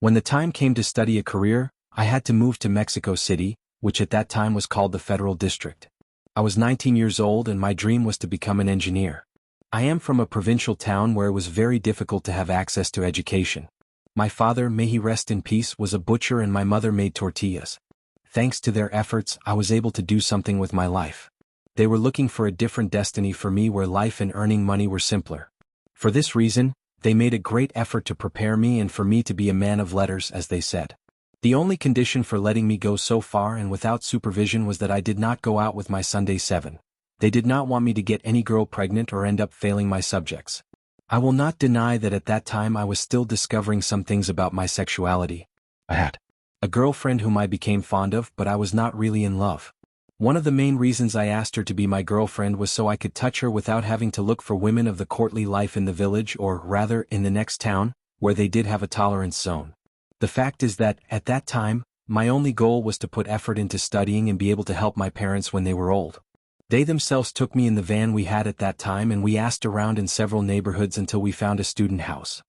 When the time came to study a career, I had to move to Mexico City, which at that time was called the Federal District. I was 19 years old and my dream was to become an engineer. I am from a provincial town where it was very difficult to have access to education. My father, may he rest in peace, was a butcher and my mother made tortillas. Thanks to their efforts, I was able to do something with my life. They were looking for a different destiny for me where life and earning money were simpler. For this reason, they made a great effort to prepare me and for me to be a man of letters, as they said. The only condition for letting me go so far and without supervision was that I did not go out with my Sunday 7. They did not want me to get any girl pregnant or end up failing my subjects. I will not deny that at that time I was still discovering some things about my sexuality. I had a girlfriend whom I became fond of, but I was not really in love. One of the main reasons I asked her to be my girlfriend was so I could touch her without having to look for women of the courtly life in the village or, rather, in the next town, where they did have a tolerance zone. The fact is that, at that time, my only goal was to put effort into studying and be able to help my parents when they were old. They themselves took me in the van we had at that time and we asked around in several neighborhoods until we found a student house.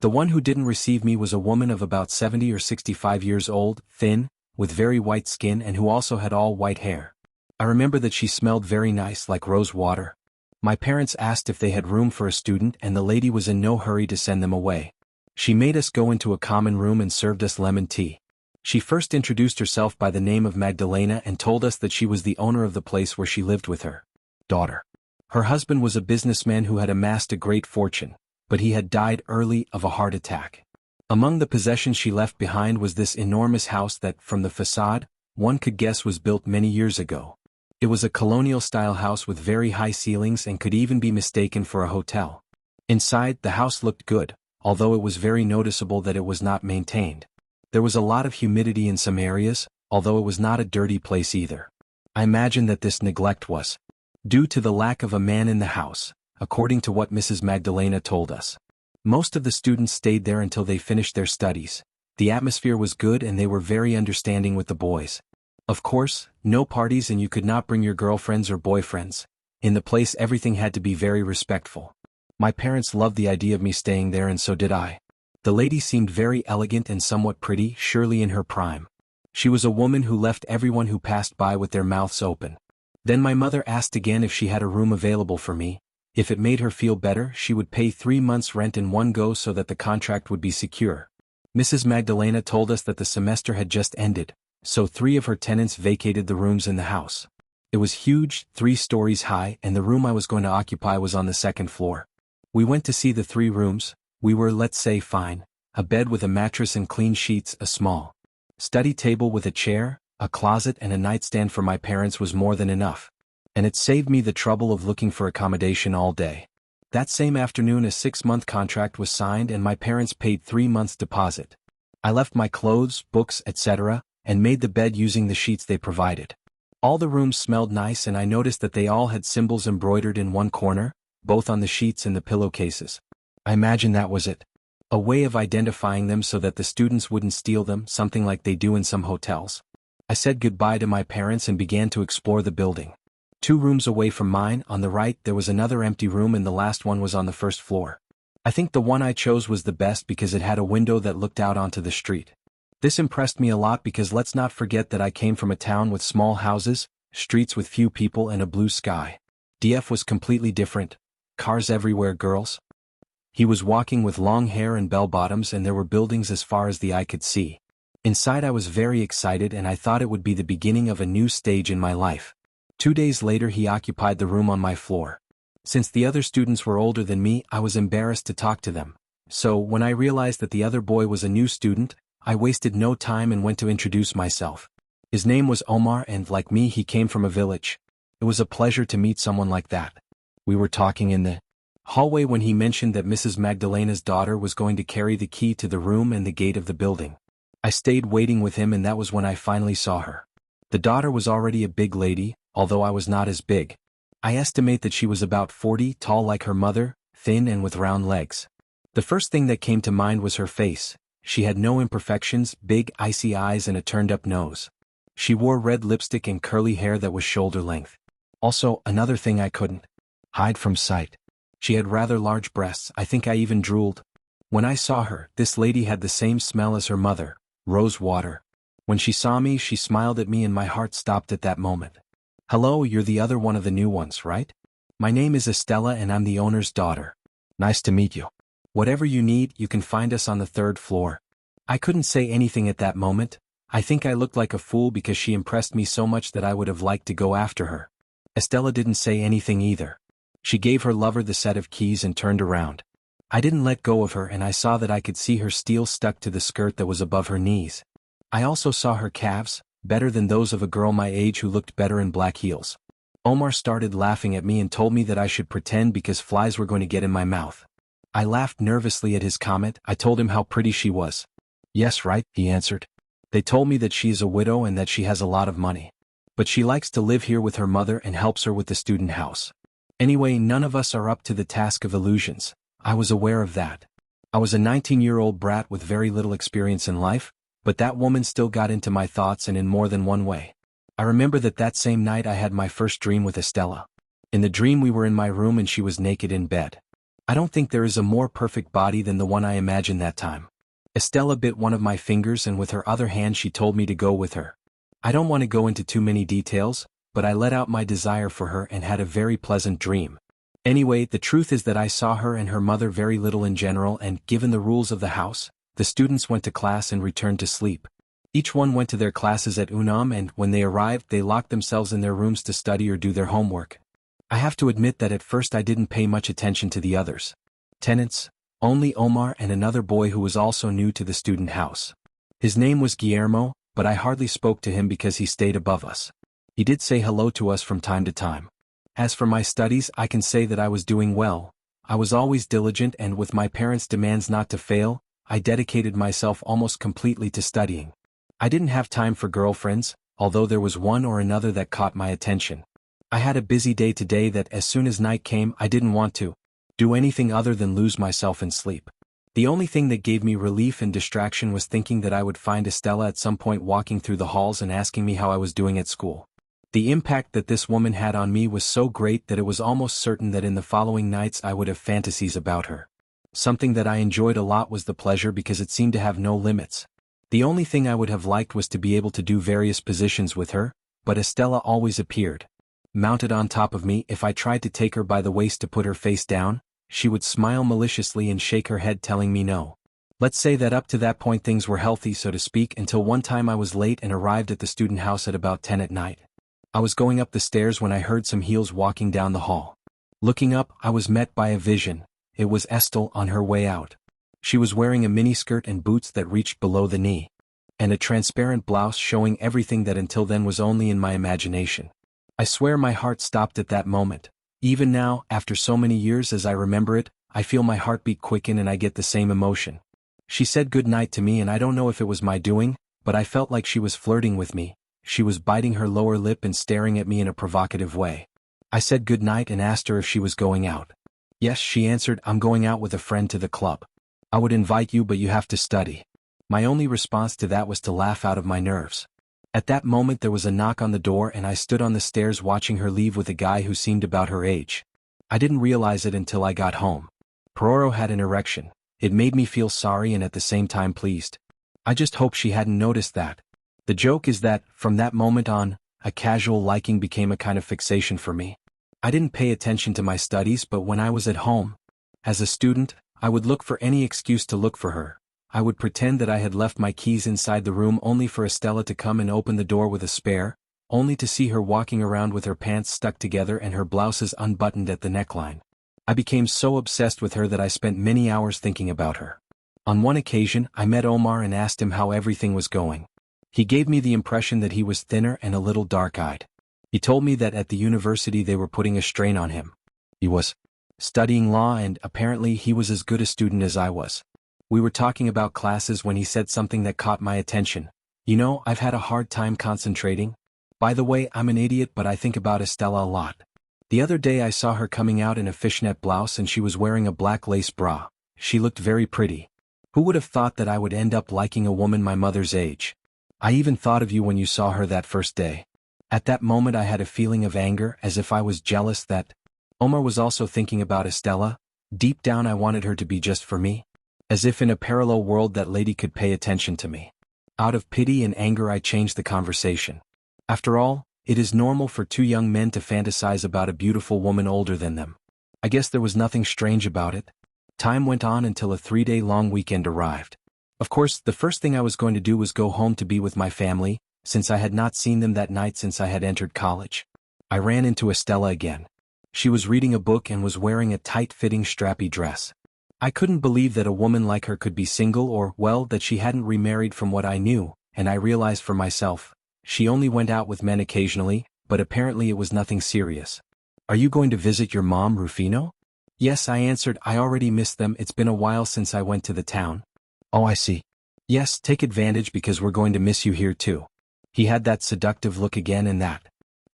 The one who didn't receive me was a woman of about 70 or 65 years old, thin, with very white skin and who also had all white hair. I remember that she smelled very nice, like rose water. My parents asked if they had room for a student and the lady was in no hurry to send them away. She made us go into a common room and served us lemon tea. She first introduced herself by the name of Magdalena and told us that she was the owner of the place where she lived with her daughter. Her husband was a businessman who had amassed a great fortune, but he had died early of a heart attack. Among the possessions she left behind was this enormous house that, from the facade, one could guess was built many years ago. It was a colonial-style house with very high ceilings and could even be mistaken for a hotel. Inside, the house looked good, although it was very noticeable that it was not maintained. There was a lot of humidity in some areas, although it was not a dirty place either. I imagine that this neglect was due to the lack of a man in the house, according to what Mrs. Magdalena told us. Most of the students stayed there until they finished their studies. The atmosphere was good and they were very understanding with the boys. Of course, no parties and you could not bring your girlfriends or boyfriends. In the place everything had to be very respectful. My parents loved the idea of me staying there and so did I. The lady seemed very elegant and somewhat pretty, surely in her prime. She was a woman who left everyone who passed by with their mouths open. Then my mother asked again if she had a room available for me. If it made her feel better, she would pay 3 months' rent in one go so that the contract would be secure. Mrs. Magdalena told us that the semester had just ended, so 3 of her tenants vacated the rooms in the house. It was huge, 3 stories high, and the room I was going to occupy was on the 2nd floor. We went to see the 3 rooms. We were, let's say, fine. A bed with a mattress and clean sheets, a small study table with a chair, a closet and a nightstand for my parents was more than enough. And it saved me the trouble of looking for accommodation all day. That same afternoon a 6-month contract was signed and my parents paid 3 months' deposit. I left my clothes, books, etc., and made the bed using the sheets they provided. All the rooms smelled nice and I noticed that they all had symbols embroidered in one corner, both on the sheets and the pillowcases. I imagine that was it. A way of identifying them so that the students wouldn't steal them, something like they do in some hotels. I said goodbye to my parents and began to explore the building. 2 rooms away from mine, on the right, there was another empty room and the last one was on the 1st floor. I think the one I chose was the best because it had a window that looked out onto the street. This impressed me a lot because let's not forget that I came from a town with small houses, streets with few people and a blue sky. DF was completely different. Cars everywhere, girls. He was walking with long hair and bell-bottoms and there were buildings as far as the eye could see. Inside I was very excited and I thought it would be the beginning of a new stage in my life. 2 days later he occupied the room on my floor. Since the other students were older than me, I was embarrassed to talk to them. So, when I realized that the other boy was a new student, I wasted no time and went to introduce myself. His name was Omar and, like me, he came from a village. It was a pleasure to meet someone like that. We were talking in the hallway when he mentioned that Mrs. Magdalena's daughter was going to carry the key to the room and the gate of the building. I stayed waiting with him and that was when I finally saw her. The daughter was already a big lady, although I was not as big. I estimate that she was about 40, tall like her mother, thin and with round legs. The first thing that came to mind was her face. She had no imperfections, big icy eyes and a turned-up nose. She wore red lipstick and curly hair that was shoulder length. Also, another thing I couldn't hide from sight. She had rather large breasts. I think I even drooled. When I saw her, this lady had the same smell as her mother, rose water. When she saw me, she smiled at me and my heart stopped at that moment. Hello, you're the other one of the new ones, right? My name is Estella and I'm the owner's daughter. Nice to meet you. Whatever you need, you can find us on the 3rd floor. I couldn't say anything at that moment. I think I looked like a fool because she impressed me so much that I would have liked to go after her. Estella didn't say anything either. She gave her lover the set of keys and turned around. I didn't let go of her and I saw that I could see her steel stuck to the skirt that was above her knees. I also saw her calves, better than those of a girl my age who looked better in black heels. Omar started laughing at me and told me that I should pretend because flies were going to get in my mouth. I laughed nervously at his comment. I told him how pretty she was. Yes, right, he answered. They told me that she is a widow and that she has a lot of money. But she likes to live here with her mother and helps her with the student house. Anyway, none of us are up to the task of illusions. I was aware of that. I was a 19-year-old brat with very little experience in life, but that woman still got into my thoughts and in more than one way. I remember that same night I had my first dream with Estella. In the dream we were in my room and she was naked in bed. I don't think there is a more perfect body than the one I imagined that time. Estella bit one of my fingers and with her other hand she told me to go with her. I don't want to go into too many details, but I let out my desire for her and had a very pleasant dream. Anyway, the truth is that I saw her and her mother very little in general and, given the rules of the house, the students went to class and returned to sleep. Each one went to their classes at UNAM and, when they arrived, they locked themselves in their rooms to study or do their homework. I have to admit that at first I didn't pay much attention to the others. Tenants, only Omar and another boy who was also new to the student house. His name was Guillermo, but I hardly spoke to him because he stayed above us. He did say hello to us from time to time. As for my studies, I can say that I was doing well. I was always diligent and with my parents' demands not to fail, I dedicated myself almost completely to studying. I didn't have time for girlfriends, although there was one or another that caught my attention. I had a busy day today that as soon as night came I didn't want to do anything other than lose myself in sleep. The only thing that gave me relief and distraction was thinking that I would find Estella at some point walking through the halls and asking me how I was doing at school. The impact that this woman had on me was so great that it was almost certain that in the following nights I would have fantasies about her. Something that I enjoyed a lot was the pleasure because it seemed to have no limits. The only thing I would have liked was to be able to do various positions with her, but Estella always appeared. Mounted on top of me, if I tried to take her by the waist to put her face down, she would smile maliciously and shake her head telling me no. Let's say that up to that point things were healthy so to speak until one time I was late and arrived at the student house at about 10 at night. I was going up the stairs when I heard some heels walking down the hall. Looking up, I was met by a vision. It was Estelle on her way out. She was wearing a miniskirt and boots that reached below the knee, and a transparent blouse showing everything that until then was only in my imagination. I swear my heart stopped at that moment. Even now, after so many years as I remember it, I feel my heartbeat quicken and I get the same emotion. She said good night to me and I don't know if it was my doing, but I felt like she was flirting with me. She was biting her lower lip and staring at me in a provocative way. I said good night and asked her if she was going out. Yes, she answered, I'm going out with a friend to the club. I would invite you but you have to study. My only response to that was to laugh out of my nerves. At that moment there was a knock on the door and I stood on the stairs watching her leave with a guy who seemed about her age. I didn't realize it until I got home. Pororo had an erection. It made me feel sorry and at the same time pleased. I just hope she hadn't noticed that. The joke is that, from that moment on, a casual liking became a kind of fixation for me. I didn't pay attention to my studies but when I was at home, as a student, I would look for any excuse to look for her. I would pretend that I had left my keys inside the room only for Estella to come and open the door with a spare, only to see her walking around with her pants stuck together and her blouses unbuttoned at the neckline. I became so obsessed with her that I spent many hours thinking about her. On one occasion, I met Omar and asked him how everything was going. He gave me the impression that he was thinner and a little dark-eyed. He told me that at the university they were putting a strain on him. He was studying law and apparently he was as good a student as I was. We were talking about classes when he said something that caught my attention. You know, I've had a hard time concentrating. By the way, I'm an idiot but I think about Estella a lot. The other day I saw her coming out in a fishnet blouse and she was wearing a black lace bra. She looked very pretty. Who would have thought that I would end up liking a woman my mother's age? I even thought of you when you saw her that first day. At that moment I had a feeling of anger as if I was jealous that Omar was also thinking about Estella. Deep down I wanted her to be just for me. As if in a parallel world that lady could pay attention to me. Out of pity and anger I changed the conversation. After all, it is normal for two young men to fantasize about a beautiful woman older than them. I guess there was nothing strange about it. Time went on until a 3-day-long weekend arrived. Of course, the first thing I was going to do was go home to be with my family, since I had not seen them that night since I had entered college. I ran into Estella again. She was reading a book and was wearing a tight-fitting strappy dress. I couldn't believe that a woman like her could be single or, well, that she hadn't remarried from what I knew, and I realized for myself. She only went out with men occasionally, but apparently it was nothing serious. "Are you going to visit your mom, Rufino?" "Yes," I answered. "I already missed them. It's been a while since I went to the town." "Oh, I see." "Yes, take advantage because we're going to miss you here too." He had that seductive look again and that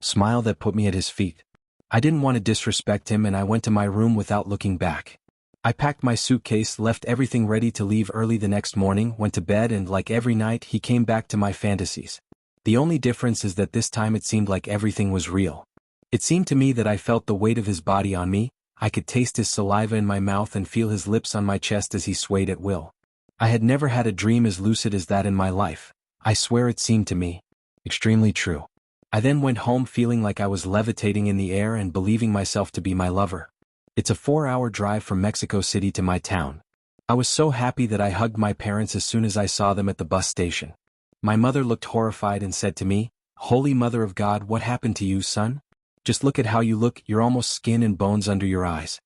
smile that put me at his feet. I didn't want to disrespect him and I went to my room without looking back. I packed my suitcase, left everything ready to leave early the next morning, went to bed, and like every night he came back to my fantasies. The only difference is that this time it seemed like everything was real. It seemed to me that I felt the weight of his body on me, I could taste his saliva in my mouth and feel his lips on my chest as he swayed at will. I had never had a dream as lucid as that in my life. I swear it seemed to me extremely true. I then went home feeling like I was levitating in the air and believing myself to be my lover. It's a 4-hour drive from Mexico City to my town. I was so happy that I hugged my parents as soon as I saw them at the bus station. My mother looked horrified and said to me, "Holy Mother of God, what happened to you, son? Just look at how you look, you're almost skin and bones under your eyes.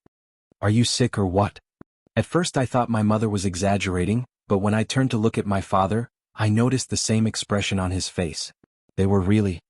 Are you sick or what?" At first I thought my mother was exaggerating, but when I turned to look at my father, I noticed the same expression on his face. They were really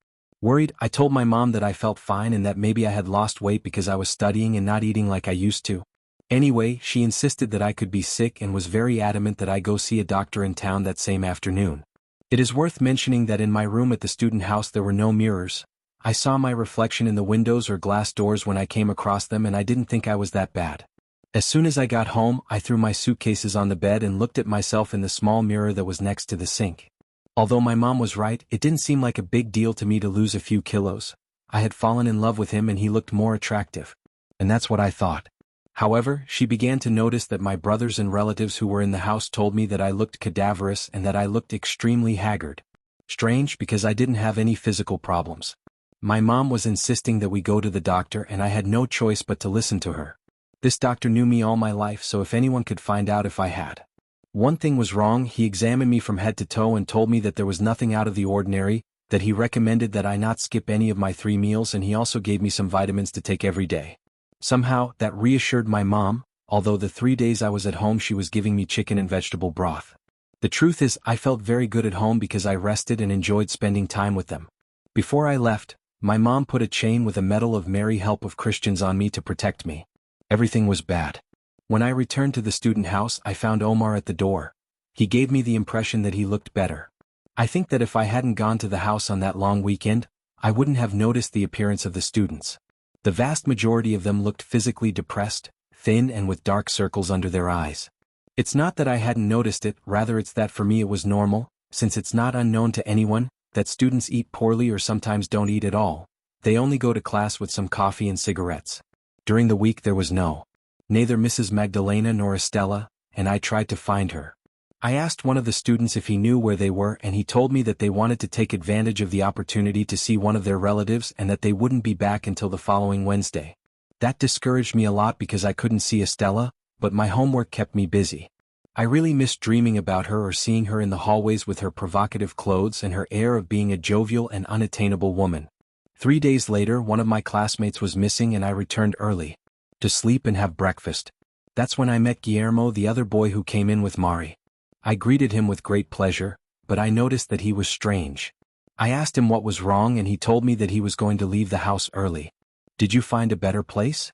worried. I told my mom that I felt fine and that maybe I had lost weight because I was studying and not eating like I used to. Anyway, she insisted that I could be sick and was very adamant that I go see a doctor in town that same afternoon. It is worth mentioning that in my room at the student house there were no mirrors. I saw my reflection in the windows or glass doors when I came across them and I didn't think I was that bad. As soon as I got home, I threw my suitcases on the bed and looked at myself in the small mirror that was next to the sink. Although my mom was right, it didn't seem like a big deal to me to lose a few kilos. I had fallen in love with him and he looked more attractive. And that's what I thought. However, she began to notice that my brothers and relatives who were in the house told me that I looked cadaverous and that I looked extremely haggard. Strange, because I didn't have any physical problems. My mom was insisting that we go to the doctor and I had no choice but to listen to her. This doctor knew me all my life, so if anyone could find out if I had one thing was wrong, he examined me from head to toe and told me that there was nothing out of the ordinary, that he recommended that I not skip any of my 3 meals, and he also gave me some vitamins to take every day. Somehow, that reassured my mom, although the 3 days I was at home she was giving me chicken and vegetable broth. The truth is, I felt very good at home because I rested and enjoyed spending time with them. Before I left, my mom put a chain with a medal of Mary Help of Christians on me to protect me. Everything was bad. When I returned to the student house, I found Omar at the door. He gave me the impression that he looked better. I think that if I hadn't gone to the house on that long weekend, I wouldn't have noticed the appearance of the students. The vast majority of them looked physically depressed, thin and with dark circles under their eyes. It's not that I hadn't noticed it, rather it's that for me it was normal, since it's not unknown to anyone, that students eat poorly or sometimes don't eat at all. They only go to class with some coffee and cigarettes. During the week there was neither Mrs. Magdalena nor Estella, and I tried to find her. I asked one of the students if he knew where they were and he told me that they wanted to take advantage of the opportunity to see one of their relatives and that they wouldn't be back until the following Wednesday. That discouraged me a lot because I couldn't see Estella, but my homework kept me busy. I really missed dreaming about her or seeing her in the hallways with her provocative clothes and her air of being a jovial and unattainable woman. 3 days later, one of my classmates was missing and I returned early to sleep and have breakfast. That's when I met Guillermo, the other boy who came in with Mari. I greeted him with great pleasure, but I noticed that he was strange. I asked him what was wrong and he told me that he was going to leave the house early. "Did you find a better place?"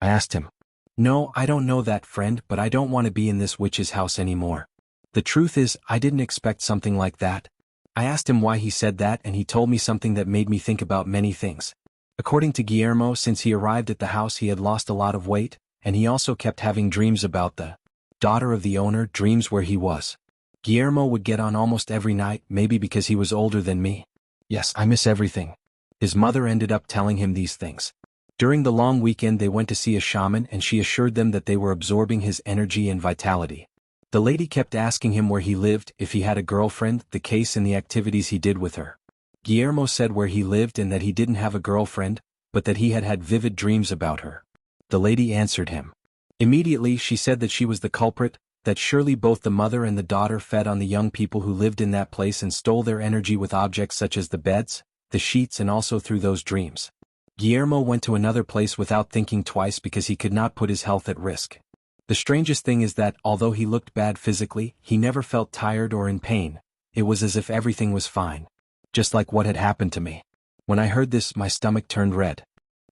I asked him. "No, I don't know that, friend, but I don't want to be in this witch's house anymore." The truth is, I didn't expect something like that. I asked him why he said that and he told me something that made me think about many things. According to Guillermo, since he arrived at the house he had lost a lot of weight, and he also kept having dreams about the daughter of the owner, dreams where he was. Guillermo would get on almost every night, maybe because he was older than me. Yes, I miss everything. His mother ended up telling him these things. During the long weekend they went to see a shaman and she assured them that they were absorbing his energy and vitality. The lady kept asking him where he lived, if he had a girlfriend, the case and the activities he did with her. Guillermo said where he lived and that he didn't have a girlfriend, but that he had had vivid dreams about her. The lady answered him. Immediately she said that she was the culprit, that surely both the mother and the daughter fed on the young people who lived in that place and stole their energy with objects such as the beds, the sheets, and also through those dreams. Guillermo went to another place without thinking twice because he could not put his health at risk. The strangest thing is that, although he looked bad physically, he never felt tired or in pain. It was as if everything was fine. Just like what had happened to me. When I heard this, my stomach turned red.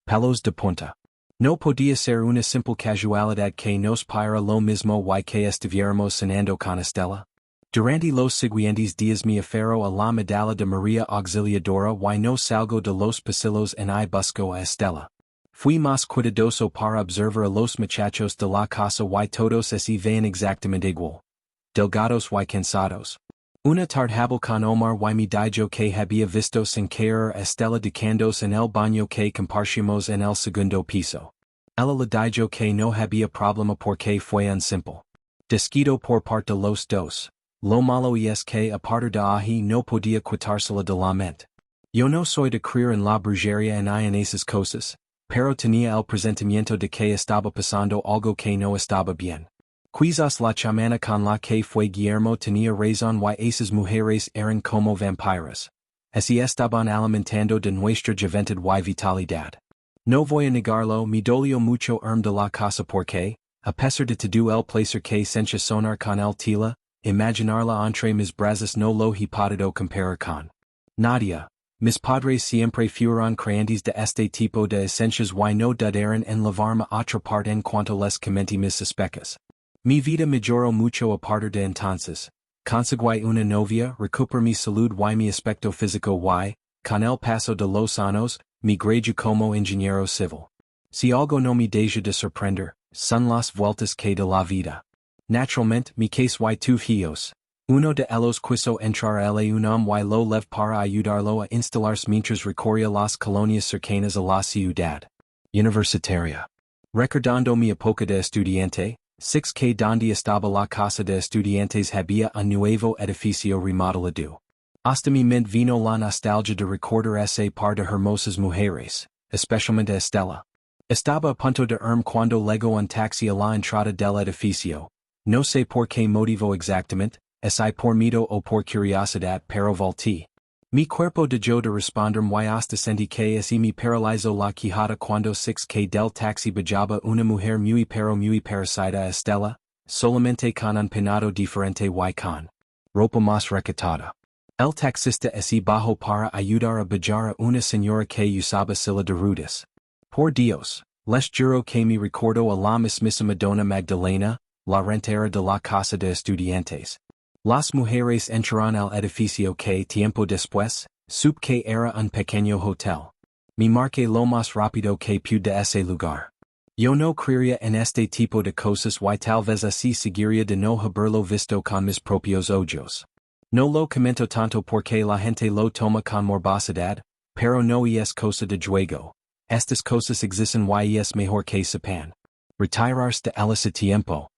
Pelos de punta. No podía ser una simple casualidad que nos para lo mismo y que estuviéramos cenando con Estela. Durante los siguientes días me aferro a la medalla de María Auxiliadora y no salgo de los pasillos en I busco a Estela. Fui más cuidadoso para observar a los muchachos de la casa y todos se veían exactamente igual. Delgados y cansados. Una tarde con Omar y me dijo que había visto sin querer a Estela duchándose en el baño que compartimos en el segundo piso. Ella le dijo que no había problema porque fue un simple descuido por parte de los dos. Lo malo es que a partir de ahí no podía quitársela de la mente. Yo no soy de creer en la brujería y en esas cosas, pero tenía el presentimiento de que estaba pasando algo que no estaba bien. Quizás la chamana con la que fue Guillermo tenía razón y esas mujeres eran como vampiras. Así estaban alimentando de nuestra juventud y vitalidad. No voy a negarlo, me dolió mucho de la casa porque, a pesar de todo el placer que sentía sonar con el tila, imaginarla entre mis brazos no lo he podido comparar con Nadia. Mis padres siempre fueron creyentes de este tipo de esencias y no dudaron en llevarme a otra parte en cuanto les comenté mis sospechas. Mi vida mejoró mucho a partir de entonces. Conseguí una novia, recuperé mi salud y mi aspecto físico y, con el paso de los años, me gradué como ingeniero civil. Si algo no me deja de sorprender, son las vueltas que de la vida. Naturalmente, mi case y tuve hijos. Uno de ellos quiso entrar a la UNAM y lo lev para ayudarlo a instalarse mientras recorría las colonias cercanas a la ciudad universitaria. Recordando mi época de estudiante, 6 que donde estaba la casa de estudiantes había un nuevo edificio remodelado. Hasta mi mente vino la nostalgia de recordar ese par de hermosas mujeres, especialmente Estela. Estaba a punto de cuando llegó un taxi a la entrada del edificio. No sé por qué motivo exactamente, si por miedo o por curiosidad, pero volteé. Mi cuerpo dejó de responderme y hasta sentí que así me paralizó la quijada cuando 6 que del taxi bajaba una mujer muy parecida a Estela, solamente con un peinado diferente y con ropa más recatada. El taxista así bajó para ayudar a bajar a una señora que usaba silla de ruedas. Por Dios, les juro que me recordó a la mismísima Dona Magdalena, la rentera de la casa de estudiantes. Las mujeres entraron al edificio que tiempo después, supe que era un pequeño hotel. Me marqué lo más rápido que pude de ese lugar. Yo no creería en este tipo de cosas y tal vez así seguiría de no haberlo visto con mis propios ojos. No lo comento tanto porque la gente lo toma con morbosidad, pero no es cosa de juego. Estas cosas existen y es mejor que sepan retirarse de ellas a tiempo.